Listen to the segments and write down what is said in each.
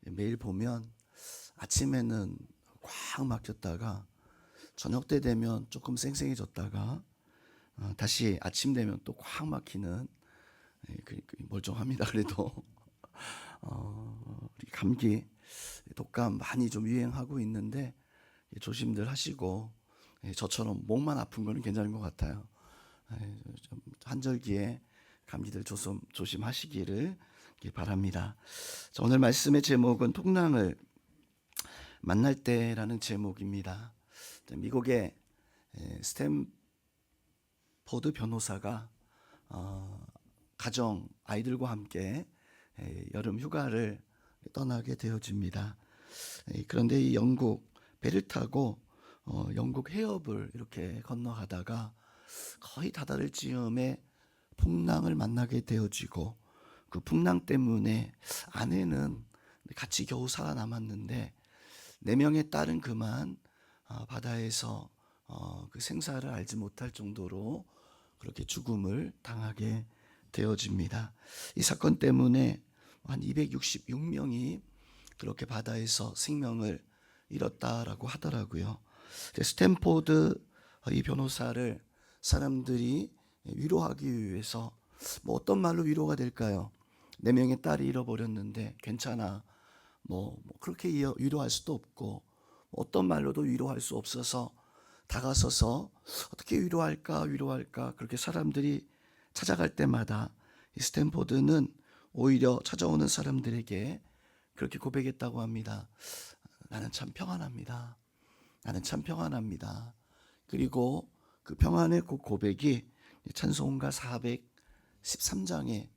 매일 보면 아침에는 꽉 막혔다가 저녁 때 되면 조금 쌩쌩해졌다가 다시 아침 되면 또 꽉 막히는, 멀쩡합니다. 그래도 우리 감기, 독감 많이 좀 유행하고 있는데 조심들 하시고, 저처럼 목만 아픈 거는 괜찮은 것 같아요. 좀 한절기에 감기들 조심하시기를 바랍니다. 자, 오늘 말씀의 제목은 풍랑을 만날 때라는 제목입니다. 미국의 스탠포드 변호사가 가정 아이들과 함께 여름 휴가를 떠나게 되어집니다. 그런데 이 영국 배를 타고 영국 해협을 이렇게 건너가다가 거의 다다를 즈음에 풍랑을 만나게 되어지고, 그 풍랑 때문에 아내는 같이 겨우 살아남았는데 4명의 딸은 그만 바다에서 그 생사를 알지 못할 정도로 그렇게 죽음을 당하게 되어집니다. 이 사건 때문에 한 266명이 그렇게 바다에서 생명을 잃었다라고 하더라고요. 스탠포드 이 변호사를 사람들이 위로하기 위해서 어떤 말로 위로가 될까요? 4명의 딸이 잃어버렸는데 괜찮아, 그렇게 위로할 수도 없고, 어떤 말로도 위로할 수 없어서 다가서서 어떻게 위로할까 그렇게 사람들이 찾아갈 때마다 이 스탠포드는 오히려 찾아오는 사람들에게 그렇게 고백했다고 합니다. 나는 참 평안합니다. 나는 참 평안합니다. 그리고 그 평안의 그 고백이 찬송가 413장의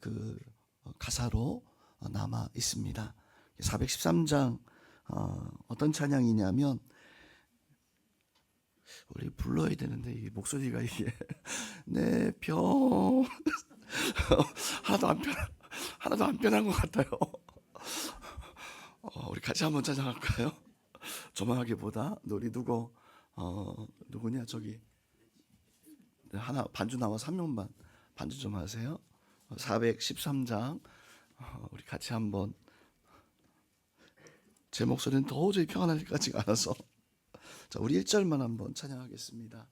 그 가사로 남아 있습니다. 413장 어떤 찬양이냐면, 우리 불러야 되는데 이 목소리가 이게 내 평 하나도 안 편한 것 같아요. 우리 같이 한번 찬양할까요? 조만하기보다 노래 누구냐 저기 하나 반주 나와서 한 명만 반주 좀 하세요. 413장 우리 같이 한번. 제 목소리는 도저히 평안할 것 같지가 않아서 자, 우리 1절만 한번 찬양하겠습니다.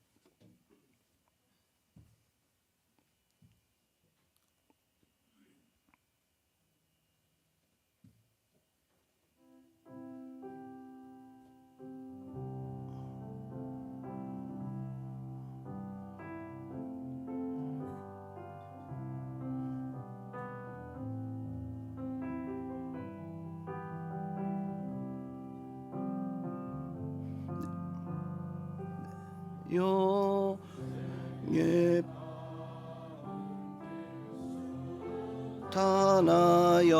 영에 타나여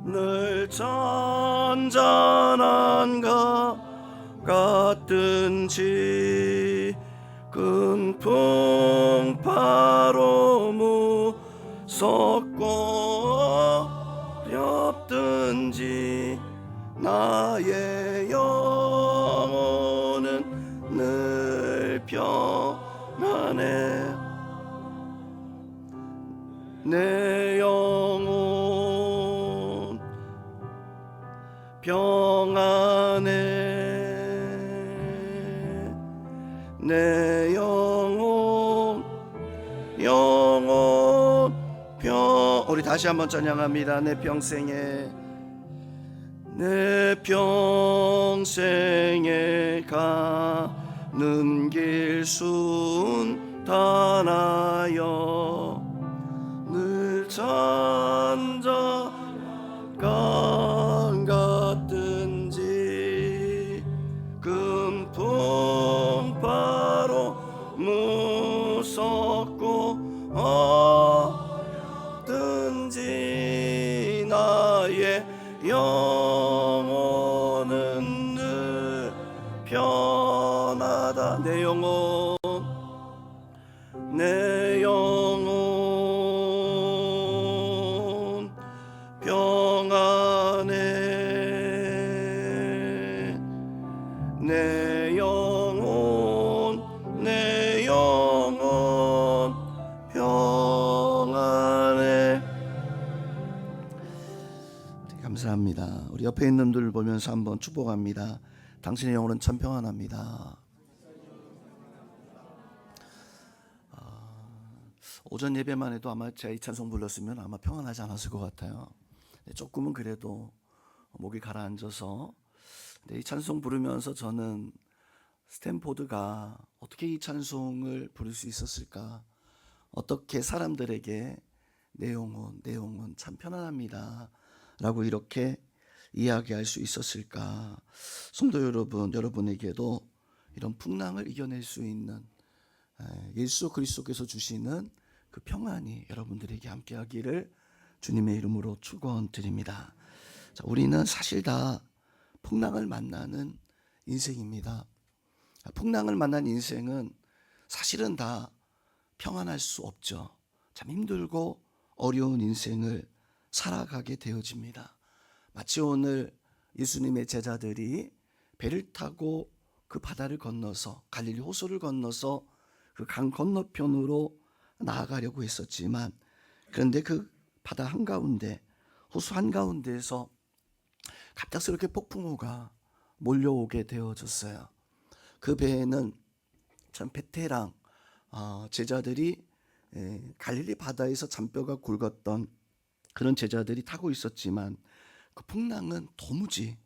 늘 잔잔한 것 같든지 큰 풍파로 무섭고 어렵든지 나의 영혼은 늘 평안해. 내 영혼 평안해. 내 영혼 우리 다시 한번 찬양합니다. 내 평생에 가는 길 순탄하여 늘 잔잔한 같든지 큰 풍파로 무섭고 어렵든지 나의 영혼은 늘 편하다. 내 영혼 평안해. 내 영혼 평안해. 감사합니다. 우리 옆에 있는 분들 보면서 한번 축복합니다. 당신의 영혼은 참 평안합니다. 오전 예배만 해도 아마 제가 이 찬송 불렀으면 아마 평안하지 않았을 것 같아요. 조금은 그래도 목이 가라앉아서, 이 찬송 부르면서 저는 스탠포드가 어떻게 이 찬송을 부를 수 있었을까, 어떻게 사람들에게 내 영혼 참 편안합니다 라고 이렇게 이야기할 수 있었을까. 성도 여러분, 여러분에게도 이런 풍랑을 이겨낼 수 있는 예수 그리스도께서 주시는 그 평안이 여러분들에게 함께하기를 주님의 이름으로 축원드립니다. 자, 우리는 사실 다 풍랑을 만나는 인생입니다. 풍랑을 만난 인생은 사실은 다 평안할 수 없죠. 참 힘들고 어려운 인생을 살아가게 되어집니다. 마치 오늘 예수님의 제자들이 배를 타고 그 바다를 건너서 갈릴리 호수를 건너서 그 강 건너편으로 나아가려고 했었지만, 그런데 그 바다 한가운데, 호수 한가운데에서 갑작스럽게 폭풍우가 몰려오게 되어졌어요. 그 배에는 참 베테랑 제자들이 갈릴리 바다에서 잔뼈가 굵었던 그런 제자들이 타고 있었지만, 그 풍랑은 도무지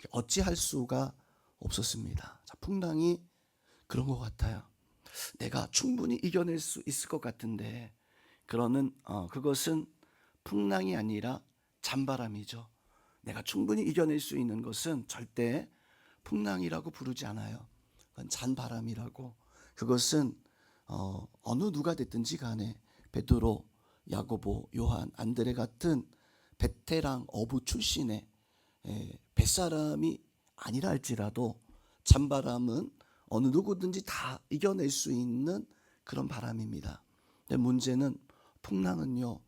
어찌할 수가 없었습니다. 자, 풍랑이 그런 것 같아요. 내가 충분히 이겨낼 수 있을 것 같은데, 그것은 풍랑이 아니라 잔바람이죠. 내가 충분히 이겨낼 수 있는 것은 절대 풍랑이라고 부르지 않아요. 그건 잔바람이라고. 그것은 어느 누가 됐든지 간에 베드로, 야고보, 요한, 안드레 같은 베테랑 어부 출신의 뱃사람이 아니라 할지라도 잔바람은 어느 누구든지 다 이겨낼 수 있는 그런 바람입니다. 근데 문제는 풍랑은요,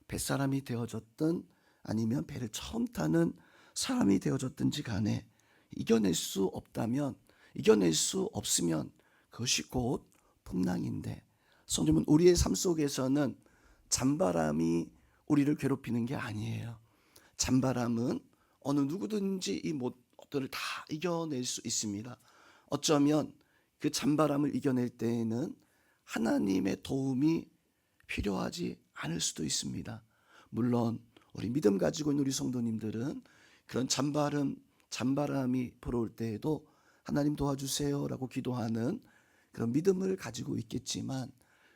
뱃사람이 되어졌든 아니면 배를 처음 타는 사람이 되어졌든지 간에 이겨낼 수 없다면, 이겨낼 수 없으면 그것이 곧 풍랑인데, 성도님은 우리의 삶 속에서는 잔바람이 우리를 괴롭히는 게 아니에요. 잔바람은 어느 누구든지 이 모든 다 이겨낼 수 있습니다. 어쩌면 그 잔바람을 이겨낼 때에는 하나님의 도움이 필요하지 않을 수도 있습니다. 물론 우리 믿음 가지고 있는 우리 성도님들은 그런 잔바람이 불어올 때에도 하나님 도와주세요 라고 기도하는 그런 믿음을 가지고 있겠지만,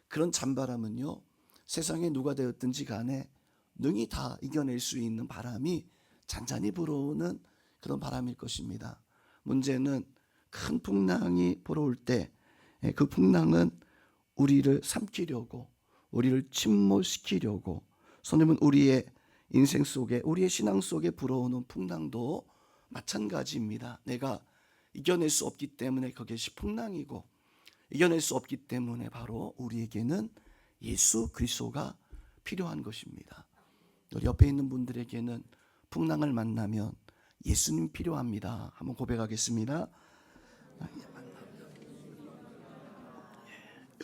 그런 잔바람은요, 세상에 누가 되었든지 간에 능히 다 이겨낼 수 있는 바람이 잔잔히 불어오는 그런 바람일 것입니다. 문제는 큰 풍랑이 불어올 때 그 풍랑은 우리를 삼키려고, 우리를 침몰시키려고, 성도님은 우리의 인생 속에, 우리의 신앙 속에 불어오는 풍랑도 마찬가지입니다. 내가 이겨낼 수 없기 때문에 그것이 풍랑이고, 이겨낼 수 없기 때문에 바로 우리에게는 예수 그리스도가 필요한 것입니다. 우리 옆에 있는 분들에게는 풍랑을 만나면 예수님 필요합니다. 한번 고백하겠습니다.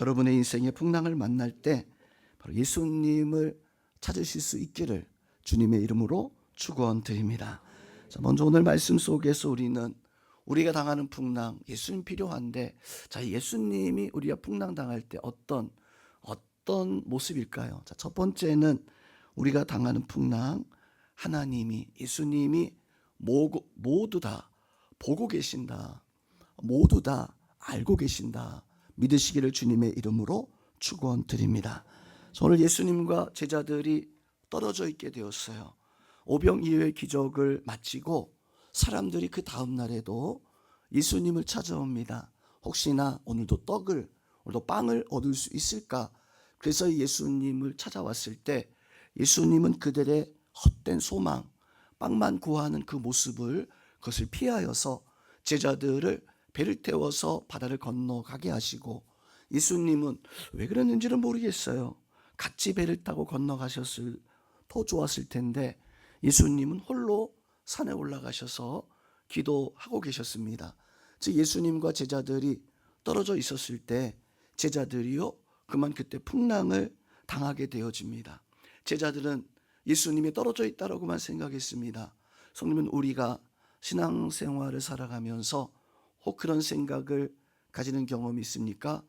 여러분의 인생에 풍랑을 만날 때 바로 예수님을 찾으실 수 있기를 주님의 이름으로 축원드립니다. 자, 먼저 오늘 말씀 속에서 우리가 당하는 풍랑, 예수님 필요한데, 자, 예수님이 우리가 풍랑 당할 때 어떤 모습일까요? 자, 첫 번째는 우리가 당하는 풍랑, 하나님이, 예수님이 모두 다 보고 계신다, 모두 다 알고 계신다 믿으시기를 주님의 이름으로 축원드립니다. 오늘 예수님과 제자들이 떨어져 있게 되었어요. 오병이어의 기적을 마치고 사람들이 그 다음 날에도 예수님을 찾아옵니다. 혹시나 오늘도 빵을 얻을 수 있을까? 그래서 예수님을 찾아왔을 때 예수님은 그들의 헛된 소망, 빵만 구하는 그 모습을, 그것을 피하여서 제자들을 배를 태워서 바다를 건너가게 하시고, 예수님은 왜 그랬는지는 모르겠어요. 같이 배를 타고 건너가셨을 더 좋았을 텐데 예수님은 홀로 산에 올라가셔서 기도하고 계셨습니다. 즉 예수님과 제자들이 떨어져 있었을 때 제자들이요 그만 그때 풍랑을 당하게 되어집니다. 제자들은 예수님이 떨어져 있다라고만 생각했습니다. 성도님은 우리가 신앙생활을 살아가면서 혹 그런 생각을 가지는 경험이 있습니까?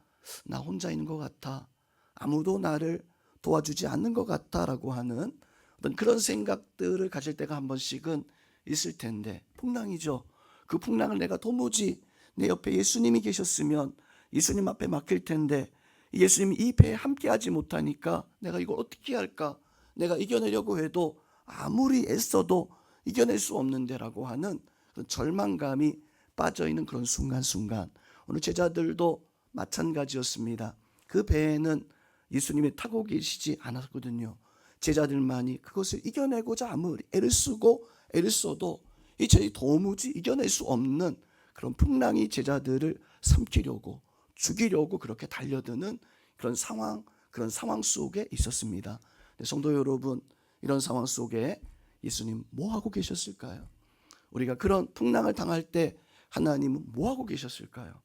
나 혼자 있는 것 같아. 아무도 나를 도와주지 않는 것 같다라고 하는 어떤 그런 생각들을 가질 때가 한 번씩은 있을 텐데, 풍랑이죠. 그 풍랑을 내가 도무지 내 옆에 예수님이 계셨으면 예수님 앞에 맡길 텐데, 예수님이 이 배에 함께하지 못하니까 내가 이걸 어떻게 할까? 내가 이겨내려고 해도 아무리 애써도 이겨낼 수 없는데라고 하는 그런 절망감이 빠져있는 그런 순간순간, 오늘 제자들도 마찬가지였습니다. 그 배에는 예수님이 타고 계시지 않았거든요. 제자들만이 그것을 이겨내고자 아무리 애를 쓰고 애를 써도 이제 도무지 이겨낼 수 없는 그런 풍랑이 제자들을 삼키려고 죽이려고 그렇게 달려드는 그런 상황 속에 있었습니다. 성도 여러분, 이런 상황 속에 예수님 뭐 하고 계셨을까요? 우리가 그런 풍랑을 당할 때 하나님은 뭐 하고 계셨을까요?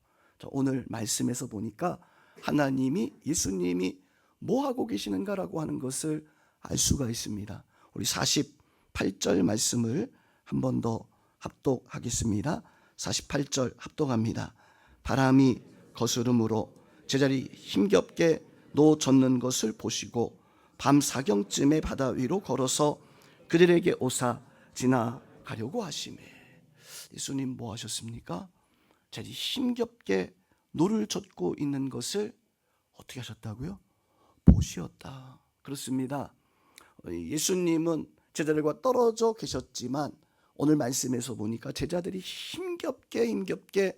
오늘 말씀에서 보니까 하나님이, 예수님이 뭐 하고 계시는가라고 하는 것을 알 수가 있습니다. 우리 48절 말씀을 한 번 더 합독하겠습니다. 48절 합독합니다. 바람이 거스름으로 제자리 힘겹게 놓아졌는 것을 보시고 밤 사경쯤에 바다 위로 걸어서 그들에게 오사 지나가려고 하시매. 예수님 뭐 하셨습니까? 제자리 힘겹게 노를 젓고 있는 것을 어떻게 하셨다고요? 보시었다. 그렇습니다. 예수님은 제자들과 떨어져 계셨지만 오늘 말씀에서 보니까 제자들이 힘겹게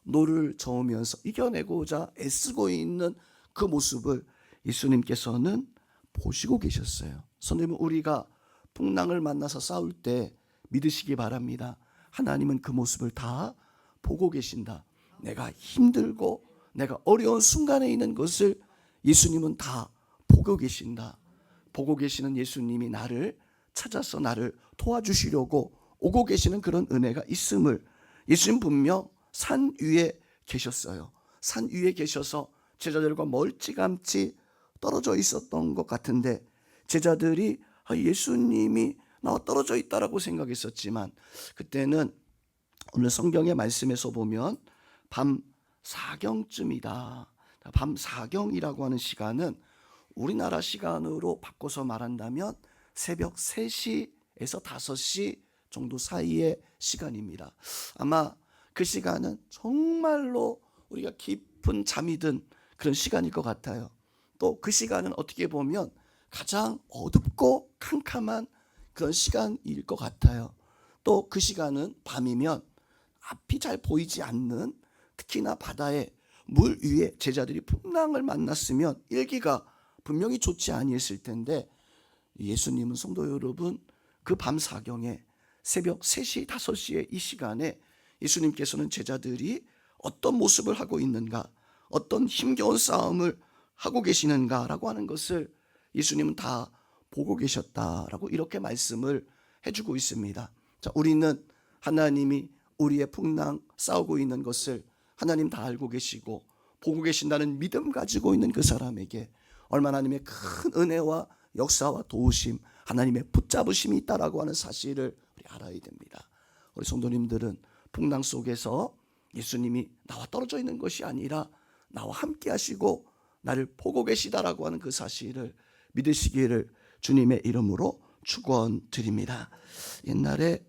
노를 저으면서 이겨내고자 애쓰고 있는 그 모습을 예수님께서는 보시고 계셨어요. 선생님은 우리가 풍랑을 만나서 싸울 때 믿으시기 바랍니다. 하나님은 그 모습을 다 보고 계신다. 내가 힘들고 내가 어려운 순간에 있는 것을 예수님은 다 보고 계신다. 보고 계시는 예수님이 나를 찾아서 나를 도와주시려고 오고 계시는 그런 은혜가 있음을, 예수님 분명 산 위에 계셨어요. 산 위에 계셔서 제자들과 멀찌감치 떨어져 있었던 것 같은데, 제자들이 예수님이 나와 떨어져 있다라고 생각했었지만, 그때는 오늘 성경의 말씀에서 보면 밤 사경쯤이다. 밤 사경이라고 하는 시간은 우리나라 시간으로 바꿔서 말한다면 새벽 3시에서 5시 정도 사이의 시간입니다. 아마 그 시간은 정말로 우리가 깊은 잠이 든 그런 시간일 것 같아요. 또 그 시간은 어떻게 보면 가장 어둡고 캄캄한 그런 시간일 것 같아요. 또 그 시간은 밤이면 앞이 잘 보이지 않는, 특히나 바다의 물 위에 제자들이 풍랑을 만났으면 일기가 분명히 좋지 아니했을 텐데, 예수님은 성도 여러분 그 밤 사경에 새벽 3시 5시의 이 시간에 예수님께서는 제자들이 어떤 모습을 하고 있는가, 어떤 힘겨운 싸움을 하고 계시는가라고 하는 것을 예수님은 다 보고 계셨다라고 이렇게 말씀을 해주고 있습니다. 자, 우리는 하나님이 우리의 풍랑 싸우고 있는 것을 하나님 다 알고 계시고 보고 계신다는 믿음 가지고 있는 그 사람에게 얼마나 하나님의 큰 은혜와 역사와 도우심, 하나님의 붙잡으심이 있다라고 하는 사실을 우리 알아야 됩니다. 우리 성도님들은 풍랑 속에서 예수님이 나와 떨어져 있는 것이 아니라 나와 함께 하시고 나를 보고 계시다라고 하는 그 사실을 믿으시기를 주님의 이름으로 축원드립니다. 옛날에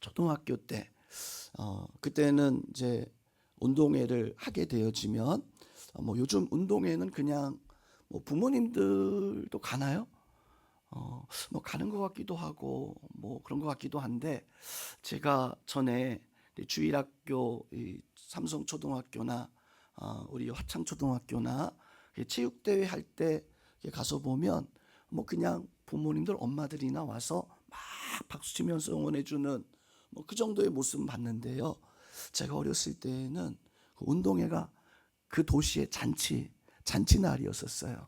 초등학교 때 그때는 이제 운동회를 하게 되어지면 요즘 운동회는 그냥 부모님들도 가나요? 가는 것 같기도 하고 그런 것 같기도 한데, 제가 전에 주일학교 삼성초등학교나 우리 화창초등학교나 체육대회 할 때 가서 보면 그냥 부모님들 엄마들이나 와서 막 박수치면서 응원해주는 그 정도의 모습은 봤는데요. 제가 어렸을 때는 그 운동회가 그 도시의 잔치날이었었어요.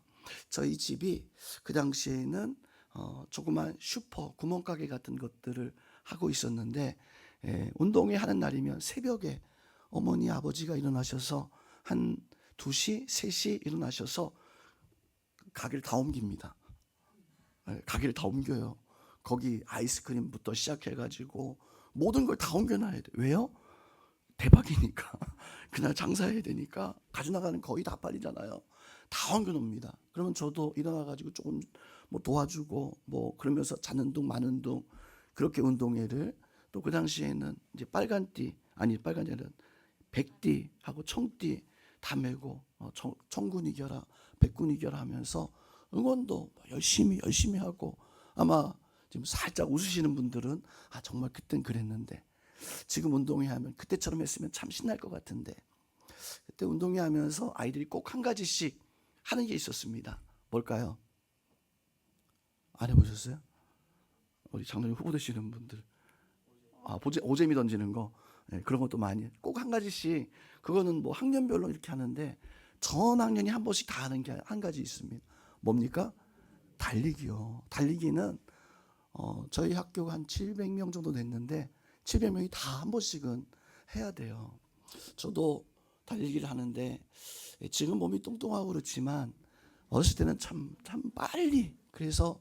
저희 집이 그 당시에는 조그만 슈퍼 구멍가게 같은 것들을 하고 있었는데, 운동회 하는 날이면 새벽에 어머니 아버지가 일어나셔서 한 2시 3시 일어나셔서 가게를 다 옮깁니다. 가게를 다 옮겨요. 거기 아이스크림부터 시작해가지고 모든 걸 다 옮겨놔야 돼. 왜요? 대박이니까. 그날 장사해야 되니까 가져나가는 거의 다 팔리잖아요. 다 옮겨놓습니다. 그러면 저도 일어나가지고 조금 뭐 도와주고 뭐 그러면서 자는 둥 마는 둥 그렇게 운동회를 또 그 당시에는 이제 빨간띠 빨간띠 아니라 백띠하고 청띠 다 메고 청군 이겨라 백군 이겨라 하면서 응원도 열심히 하고 아마 지금 살짝 웃으시는 분들은 정말 그땐 그랬는데 지금 운동회 하면 그때처럼 했으면 참 신날 것 같은데 그때 운동회 하면서 아이들이 꼭 한 가지씩 하는 게 있었습니다. 뭘까요? 안 해보셨어요? 우리 장로님 후보 되시는 분들 오재미 던지는 거 그런 것도 많이 꼭 한 가지씩 그거는 뭐 학년별로 이렇게 하는데 전 학년이 한 번씩 다 하는 게 한 가지 있습니다. 뭡니까? 달리기요. 달리기는 저희 학교가 한 700명 정도 됐는데 700명이 다 한 번씩은 해야 돼요. 저도 달리기를 하는데 지금 몸이 뚱뚱하고 그렇지만 어렸을 때는 참 빨리 그래서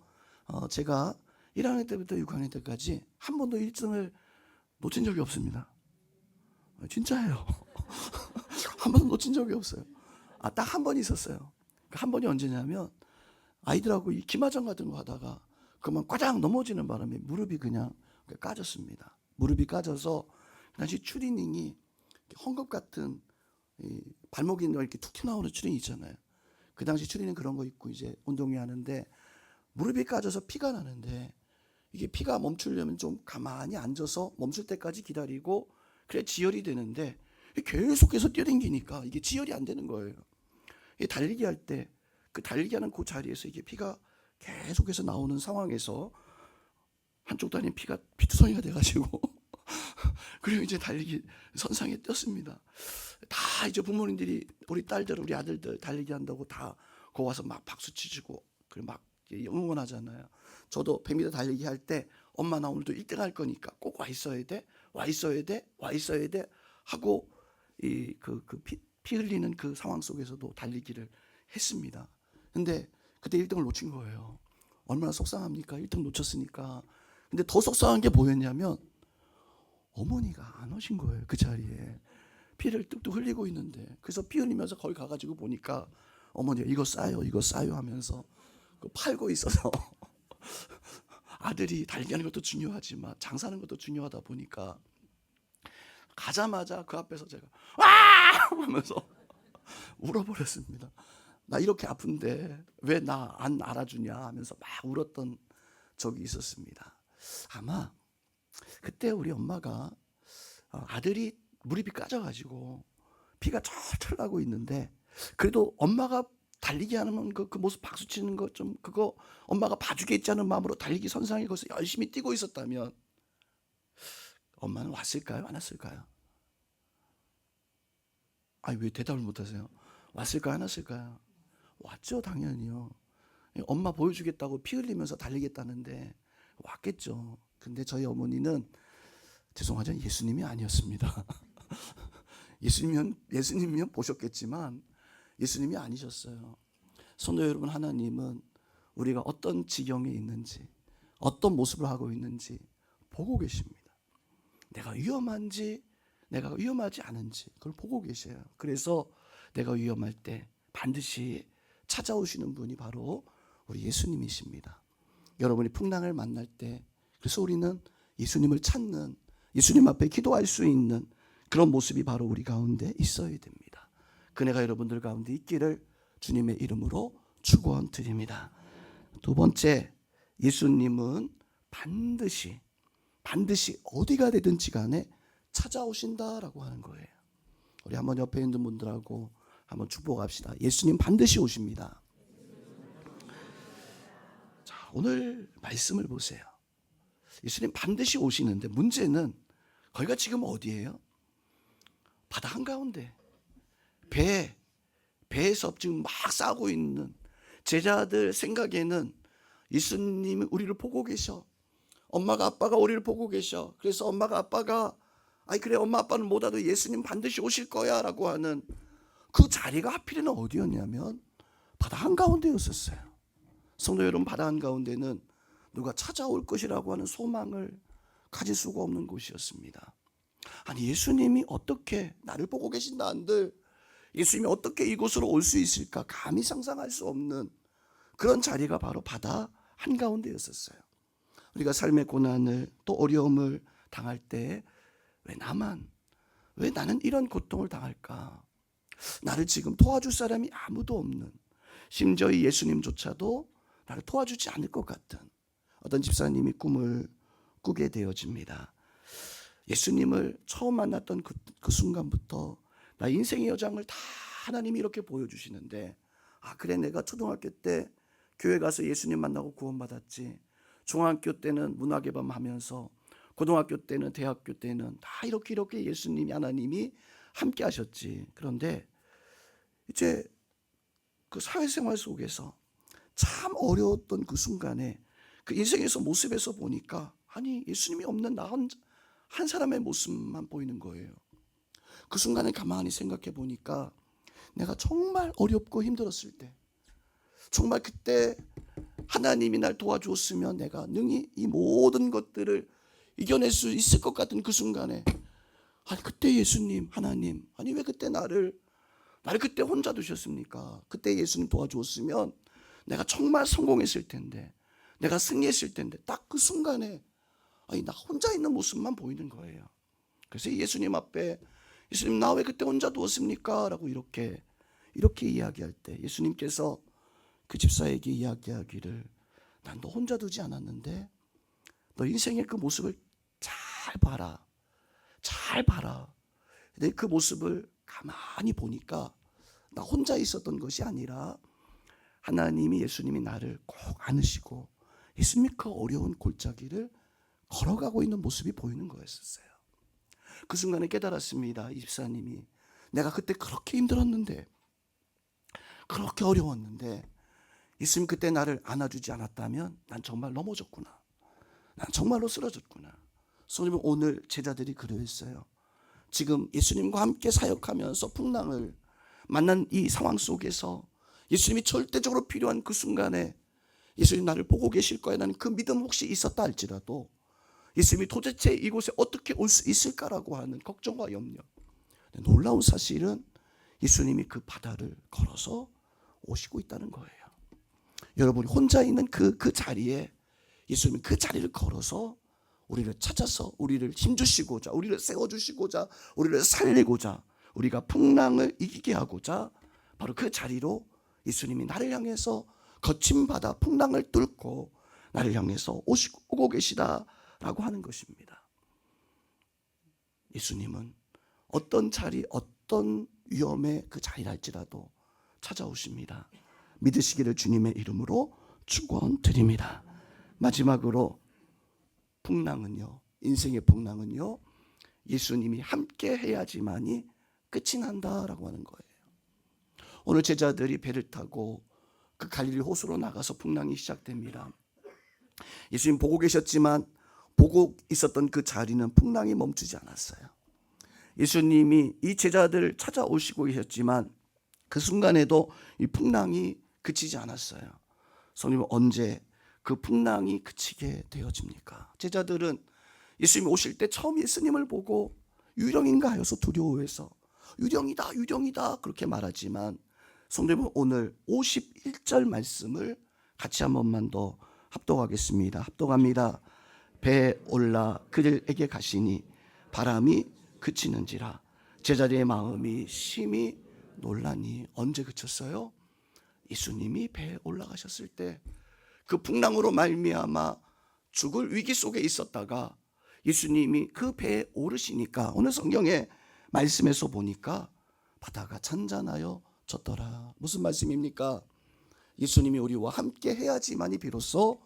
제가 1학년 때부터 6학년 때까지 한 번도 1등을 놓친 적이 없습니다. 진짜예요. 한 번도 놓친 적이 없어요. 딱 한 번 있었어요. 한 번이 언제냐면 아이들하고 이 기마장 같은 거 하다가 그만 꽈장 넘어지는 바람에 무릎이 그냥 까졌습니다. 무릎이 까져서 그 당시 추리닝이 헝겊 같은 발목이 이렇게 툭 튀어나오는 추리닝 있잖아요. 그 당시 추리닝 그런 거 입고 이제 운동회 하는데 무릎이 까져서 피가 나는데 이게 피가 멈추려면 좀 가만히 앉아서 멈출 때까지 기다리고 그래 지혈이 되는데 계속해서 뛰어다니니까 이게 지혈이 안 되는 거예요. 달리기 할 때 그 달리기 하는 그 자리에서 이게 피가 계속해서 나오는 상황에서 한쪽 다리는 피가 피투성이가 돼가지고 그리고 이제 달리기 선상에 떴습니다. 다 이제 부모님들이 우리 딸들 우리 아들들 달리기 한다고 다 거 와서 막 박수 치시고 그리고 막 응원하잖아요. 저도 100m 달리기 할 때 엄마 나 오늘도 1등 할 거니까 꼭 와 있어야 돼 하고 피 흘리는 그 상황 속에서도 달리기를 했습니다. 근데 그때 1등을 놓친 거예요. 얼마나 속상합니까? 1등 놓쳤으니까. 근데 더 속상한 게 뭐였냐면 어머니가 안 오신 거예요. 그 자리에 피를 뚝뚝 흘리고 있는데 그래서 피 흘리면서 거기 가가지고 보니까 어머니가 이거 싸요 하면서 팔고 있어서 아들이 달리기하는 것도 중요하지만 장사하는 것도 중요하다 보니까 가자마자 그 앞에서 제가 와 하면서 울어버렸습니다. 나 이렇게 아픈데 왜 나 안 알아주냐 하면서 막 울었던 적이 있었습니다. 아마 그때 우리 엄마가 아들이 무릎이 까져가지고 피가 철철 나고 있는데 그래도 엄마가 달리기 하는 그 모습 박수 치는 거 좀 그거 엄마가 봐주겠지 하는 마음으로 달리기 선상에 거기서 열심히 뛰고 있었다면 엄마는 왔을까요? 안 왔을까요? 왜 대답을 못하세요? 왔을까요? 안 왔을까요? 왔죠, 당연히요. 엄마 보여주겠다고 피 흘리면서 달리겠다는데 왔겠죠. 근데 저희 어머니는 죄송하지만 예수님이 아니었습니다. 예수님이면 보셨겠지만 예수님이 아니셨어요. 성도 여러분, 하나님은 우리가 어떤 지경에 있는지 어떤 모습을 하고 있는지 보고 계십니다. 내가 위험한지 내가 위험하지 않은지 그걸 보고 계셔요. 그래서 내가 위험할 때 반드시 찾아오시는 분이 바로 우리 예수님이십니다. 여러분이 풍랑을 만날 때 그래서 우리는 예수님을 찾는 예수님 앞에 기도할 수 있는 그런 모습이 바로 우리 가운데 있어야 됩니다. 그네가 여러분들 가운데 있기를 주님의 이름으로 축원드립니다. 두 번째, 예수님은 반드시 어디가 되든지 간에 찾아오신다라고 하는 거예요. 우리 한번 옆에 있는 분들하고 한번 축복합시다. 예수님 반드시 오십니다. 자, 오늘 말씀을 보세요. 예수님 반드시 오시는데 문제는 거기가 지금 어디예요? 바다 한가운데 배에서 지금 막 싸고 있는 제자들 생각에는 예수님이 우리를 보고 계셔. 엄마가 아빠가 우리를 보고 계셔. 그래서 엄마가 아빠가 그래 엄마 아빠는 못 와도 예수님 반드시 오실 거야 라고 하는 그 자리가 하필이면 어디였냐면 바다 한가운데였었어요. 성도 여러분, 바다 한가운데는 누가 찾아올 것이라고 하는 소망을 가질 수가 없는 곳이었습니다. 아니, 예수님이 어떻게 나를 보고 계신다 한들 예수님이 어떻게 이곳으로 올 수 있을까 감히 상상할 수 없는 그런 자리가 바로 바다 한가운데였었어요. 우리가 삶의 고난을 또 어려움을 당할 때 왜 나는 이런 고통을 당할까? 나를 지금 도와줄 사람이 아무도 없는, 심지어 이 예수님조차도 나를 도와주지 않을 것 같은 어떤 집사님이 꿈을 꾸게 되어집니다. 예수님을 처음 만났던 그 순간부터 나 인생의 여정을 다 하나님이 이렇게 보여주시는데, 그래, 내가 초등학교 때 교회 가서 예수님 만나고 구원받았지. 중학교 때는 문화개방 하면서, 고등학교 때는, 대학교 때는 다 이렇게 예수님이, 하나님이 함께 하셨지. 그런데 이제 그 사회생활 속에서 참 어려웠던 그 순간에 그 인생에서 모습에서 보니까 아니, 예수님이 없는 나 한 사람의 모습만 보이는 거예요. 그 순간에 가만히 생각해 보니까 내가 정말 어렵고 힘들었을 때, 정말 그때 하나님이 날 도와주었으면 내가 능히 이 모든 것들을 이겨낼 수 있을 것 같은 그 순간에, 아니, 그때 예수님, 하나님, 아니, 왜 그때 나를 그때 혼자 두셨습니까? 그때 예수님 도와주었으면 내가 정말 성공했을 텐데, 내가 승리했을 텐데, 딱 그 순간에 아니, 나 혼자 있는 모습만 보이는 거예요. 그래서 예수님 앞에, 예수님, 나 왜 그때 혼자 두었습니까? 라고 이렇게 이야기할 때 예수님께서 그 집사에게 이야기하기를, 난 너 혼자 두지 않았는데 너 인생의 그 모습을 잘 봐라. 근데 그 모습을 가만히 보니까 나 혼자 있었던 것이 아니라 하나님이, 예수님이 나를 꼭 안으시고 예수님이 그 어려운 골짜기를 걸어가고 있는 모습이 보이는 거였어요. 그 순간에 깨달았습니다. 이 집사님이, 내가 그때 그렇게 힘들었는데, 그렇게 어려웠는데 예수님 그때 나를 안아주지 않았다면 난 정말 넘어졌구나. 난 정말로 쓰러졌구나. 성령님, 오늘 제자들이 그러했어요. 지금 예수님과 함께 사역하면서 풍랑을 만난 이 상황 속에서 예수님이 절대적으로 필요한 그 순간에 예수님 나를 보고 계실 거야, 나는 그 믿음 혹시 있었다 할지라도 예수님이 도대체 이곳에 어떻게 올 수 있을까라고 하는 걱정과 염려. 놀라운 사실은 예수님이 그 바다를 걸어서 오시고 있다는 거예요. 여러분이 혼자 있는 그 자리에 예수님이 그 자리를 걸어서 우리를 찾아서 우리를 힘주시고자, 우리를 세워주시고자, 우리를 살리고자, 우리가 풍랑을 이기게 하고자 바로 그 자리로 예수님이 나를 향해서 거친 바다 풍랑을 뚫고 나를 향해서 오고 계시다라고 하는 것입니다. 예수님은 어떤 자리, 어떤 위험의 그 자리랄지라도 찾아오십니다. 믿으시기를 주님의 이름으로 축원드립니다. 마지막으로 풍랑은요, 인생의 풍랑은요, 예수님이 함께 해야지만이 끝이 난다라고 하는 거예요. 오늘 제자들이 배를 타고 그 갈릴리 호수로 나가서 풍랑이 시작됩니다. 예수님 보고 계셨지만 보고 있었던 그 자리는 풍랑이 멈추지 않았어요. 예수님이 이 제자들을 찾아오시고 계셨지만 그 순간에도 이 풍랑이 그치지 않았어요. 성령님은 언제 그 풍랑이 그치게 되어집니까? 제자들은 예수님이 오실 때 처음 예수님을 보고 유령인가 하여서 두려워해서 유령이다 그렇게 말하지만, 성령님은 오늘 51절 말씀을 같이 한 번만 더 합독하겠습니다. 합독합니다. 배에 올라 그들에게 가시니 바람이 그치는지라 제자들의 마음이 심히 놀라니. 언제 그쳤어요? 예수님이 배에 올라가셨을 때, 그 풍랑으로 말미암아 죽을 위기 속에 있었다가 예수님이 그 배에 오르시니까 오늘 성경의 말씀에서 보니까 바다가 잔잔하여 졌더라. 무슨 말씀입니까? 예수님이 우리와 함께 해야지만이 비로소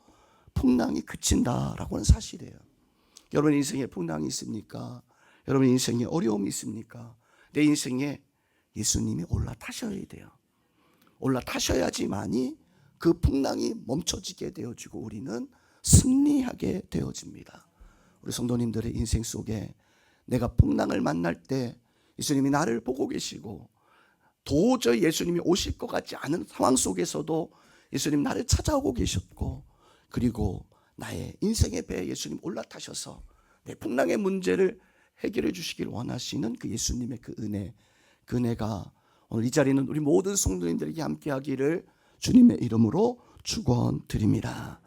풍랑이 그친다라고 하는 사실이에요. 여러분 인생에 풍랑이 있습니까? 여러분 인생에 어려움이 있습니까? 내 인생에 예수님이 올라타셔야 돼요. 올라타셔야지만이 그 풍랑이 멈춰지게 되어지고 우리는 승리하게 되어집니다. 우리 성도님들의 인생 속에 내가 풍랑을 만날 때 예수님이 나를 보고 계시고 도저히 예수님이 오실 것 같지 않은 상황 속에서도 예수님 나를 찾아오고 계셨고, 그리고 나의 인생의 배에 예수님 올라타셔서 내 풍랑의 문제를 해결해 주시길 원하시는 그 예수님의 그 은혜가 오늘 이 자리는 우리 모든 성도님들에게 함께하기를 주님의 이름으로 축원드립니다.